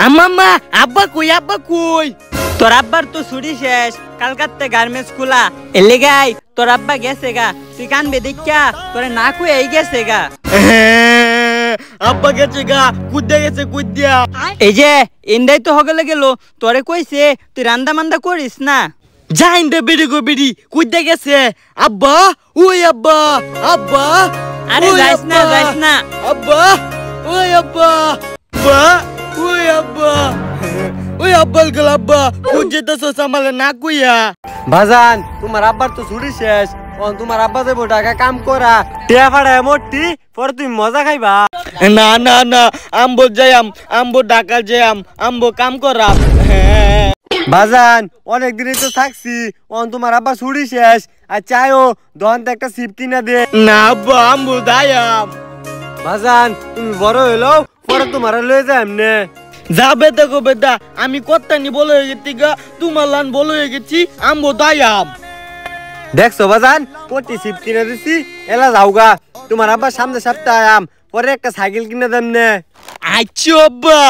আম্মা আব্বা কই তোর আব্বার তো ছুটি শেষ কালকাতে গার্মেন্টস খোলা এলে গাই তোর আব্বা গেছে গা তুই কানবে দেখা তোরে না কুয়ে এই গেছে গা আব্বা গেছে গা কুদ্দা গেছে কুদ্দা এই যে ইন্দাই তো হগলে গেল তোরে কইছে তুই রান্দা মান্দা করিস না যাইন দে বেরি গো বেরি কুদ্দা গেছে আব্বা ওই আব্বা আব্বা আরে যাইস না আব্বা ওই আব্বা আব্বা ওই আব্বা ওই আব্বাল গেল আব্বা কুদ্দা তো সামালে না কুইয়া ভাজান তোমার আব্বার তো ছুটি শেষ তোমার আব্বা যাবো ঢাকা কাম করা টিয়া ফাড়া মোটি পরে তুমি মজা খাইবা না না না আম্বো যাইম আম্বো ঢাকা যাইম আম্বো কাম করাম ভাজান অনেক দিনই তো থাকছি তোমার আব্বা ছুটি শেষ আর চাইও দহন একটা সিপ কিনা দে না আব্বা আম্বো যাইম ভাজান তুমি বড় হইলো পরে তোমার লয়ে যাই এমনে যাবে দেখো বেদা আমি কত্তানি বলে হয়ে গেছি গা তোমার লান বলে হয়ে গেছি আম্বো যাইম দেখছো বাজান কোটি সিপ কিনে দিছি এলা যাওগা তোমার আব্বা সামনে সপ্তাহে আম পরে একটা সাইকেল কিনে দেন নে আচ্ছা আব্বা